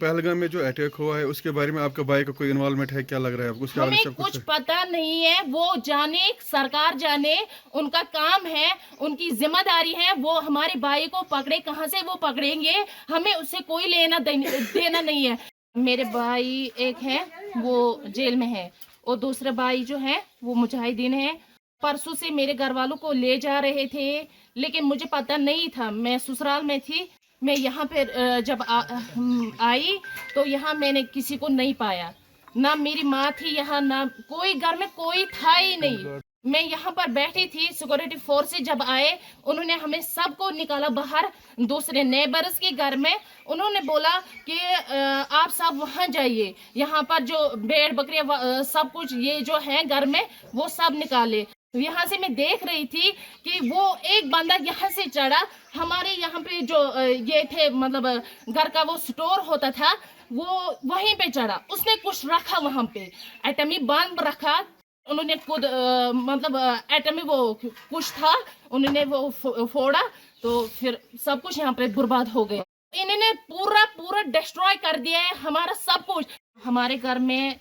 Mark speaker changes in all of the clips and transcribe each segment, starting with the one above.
Speaker 1: पहलगाम में जो अटैक हुआ है उसके बारे में आपका भाई का कोई इन्वॉल्वमेंट है, क्या लग रहा है आपको? उसके बारे में
Speaker 2: हमें
Speaker 1: सब
Speaker 2: कुछ
Speaker 1: कुछ
Speaker 2: पता नहीं है, वो जाने सरकार जाने, उनका काम है, उनकी जिम्मेदारी है, वो हमारे भाई को पकड़े, कहाँ से वो पकड़ेंगे, हमें उससे कोई लेना देना नहीं है। मेरे भाई एक है वो जेल में है और दूसरा भाई जो है वो मुजाहिदीन है। परसों से मेरे घर वालों को ले जा रहे थे, लेकिन मुझे पता नहीं था, मैं ससुराल में थी। मैं यहाँ पे जब आई तो यहाँ मैंने किसी को नहीं पाया, ना मेरी माँ थी यहाँ, ना कोई घर में कोई था ही नहीं। मैं यहाँ पर बैठी थी, सिक्योरिटी फोर्स से जब आए उन्होंने हमें सबको निकाला बाहर दूसरे नेबर्स के घर में। उन्होंने बोला कि आप सब वहाँ जाइए, यहाँ पर जो भेड़ बकरियाँ सब कुछ ये जो है घर में वो सब निकाले। यहाँ से मैं देख रही थी कि वो एक बंदा यहाँ से चढ़ा, हमारे यहाँ पे जो ये थे मतलब घर का वो स्टोर होता था वो वहीं पे चढ़ा, उसने कुछ रखा वहां पे, एटमी बम रखा। उन्होंने खुद मतलब एटमी वो कुछ था, उन्होंने वो फोड़ा तो फिर सब कुछ यहाँ पे बर्बाद हो गया। इन्होंने पूरा पूरा डिस्ट्रॉय कर दिया है हमारा सब कुछ। हमारे घर में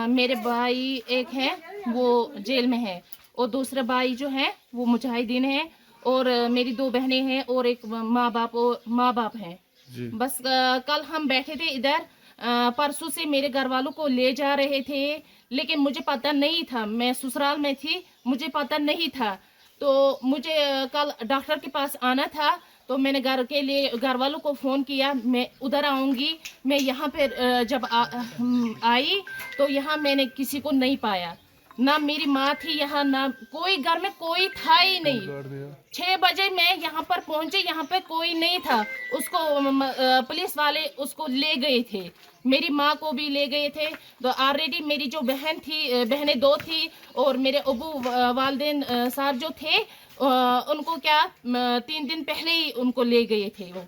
Speaker 2: मेरे भाई एक है वो जेल में है और दूसरा भाई जो है वो मुजाहिदीन है और मेरी दो बहनें हैं और एक माँ बाप हैं। बस कल हम बैठे थे इधर, परसों से मेरे घर वालों को ले जा रहे थे, लेकिन मुझे पता नहीं था, मैं ससुराल में थी, मुझे पता नहीं था। तो मुझे कल डॉक्टर के पास आना था, तो मैंने घर वालों को फ़ोन किया, मैं उधर आऊँगी। मैं यहाँ पे जब आई तो यहाँ मैंने किसी को नहीं पाया, ना मेरी माँ थी यहाँ, ना कोई घर में कोई था ही नहीं। 6 बजे मैं यहाँ पर पहुंचे, यहाँ पे कोई नहीं था। उसको पुलिस वाले उसको ले गए थे, मेरी माँ को भी ले गए थे। तो ऑलरेडी मेरी जो बहनें 2 थी और मेरे अबू वालदेन साहब जो थे उनको क्या 3 दिन पहले ही उनको ले गए थे वो।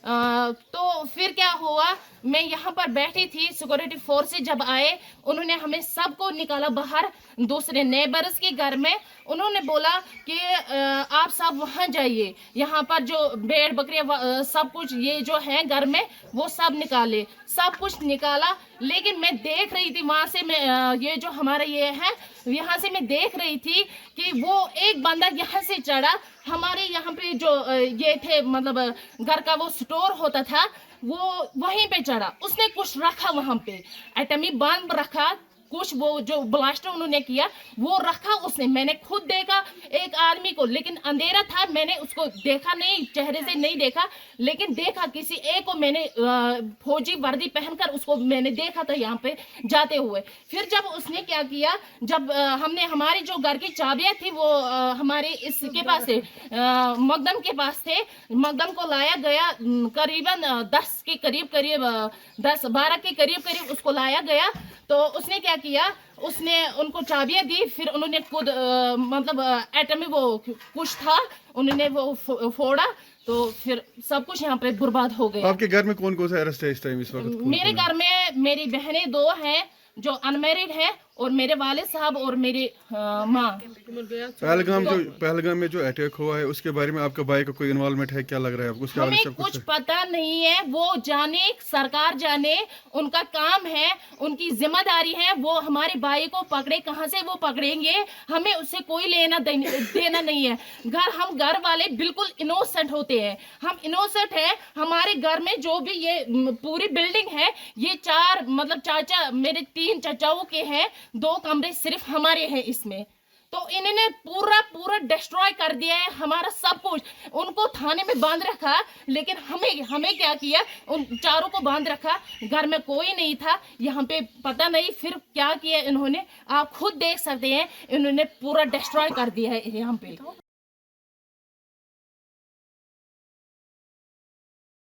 Speaker 2: तो फिर क्या हुआ, मैं यहाँ पर बैठी थी, सिक्योरिटी फोर्स से जब आए उन्होंने हमें सबको निकाला बाहर दूसरे नेबर्स के घर में। उन्होंने बोला कि आप सब वहाँ जाइए, यहाँ पर जो भेड़ बकरियाँ सब कुछ ये जो है घर में वो सब निकाले, सब कुछ निकाला। लेकिन मैं देख रही थी वहाँ से, मैं ये जो हमारा ये है यहाँ से मैं देख रही थी कि वो एक बंदा यहाँ से चढ़ा, हमारे यहाँ पे जो ये थे मतलब घर का वो स्टोर होता था वो वहीं पे चढ़ा, उसने कुछ रखा वहां पे, एटमी बम रखा, कुछ वो जो ब्लास्टर उन्होंने किया वो रखा उसने। मैंने खुद देखा एक आदमी को, लेकिन अंधेरा था, मैंने उसको देखा नहीं, चेहरे से नहीं देखा, लेकिन देखा किसी एक को मैंने फौजी वर्दी पहनकर उसको मैंने देखा था यहाँ पे जाते हुए। फिर जब उसने क्या किया, जब हमने हमारी जो घर की चाबियां थी वो हमारे इसके पास थे, मकदम के पास थे, मकदम को लाया गया करीबन 10 के करीब 10-12 के करीब उसको लाया गया। तो उसने क्या किया, उसने उनको चाबियां दी, फिर उन्होंने खुद मतलब एटमी वो कुछ था, उन्होंने वो फोड़ा तो फिर सब कुछ यहाँ पे बर्बाद हो गया।
Speaker 1: आपके घर में कौन कौन सा अरेस्ट है इस टाइम, इस वक्त?
Speaker 2: मेरे घर में मेरी बहनें 2 हैं जो अनमैरिड है और मेरे वाले साहब और मेरी माँ।
Speaker 1: पहलगाम में जो अटैक हुआ है उसके बारे में आपका भाई का कोई इन्वॉल्वमेंट है, क्या लग रहा है आपको? उसके बारे में
Speaker 2: हमें
Speaker 1: सब
Speaker 2: कुछ
Speaker 1: कुछ
Speaker 2: पता नहीं है, वो जाने सरकार जाने, उनका काम है, उनकी जिम्मेदारी है, वो हमारे भाई को पकड़े, कहाँ से वो पकड़ेंगे, हमें उससे कोई लेना देना नहीं है। हम घर वाले बिल्कुल इनोसेंट होते हैं, हम इनोसेंट हैं। हमारे घर में जो भी ये पूरी बिल्डिंग है, ये 4 मतलब चाचा मेरे 3 चाचाओं के हैं, 2 कमरे सिर्फ हमारे हैं इसमें। तो इन्होंने पूरा पूरा डिस्ट्रॉय कर दिया है हमारा सब कुछ। उनको थाने में बांध रखा, लेकिन हमें क्या किया, उन चारों को बांध रखा, घर में कोई नहीं था यहाँ पे, पता नहीं फिर क्या किया इन्होंने, आप खुद देख सकते हैं, इन्होंने पूरा डिस्ट्रॉय कर दिया है यहाँ पे।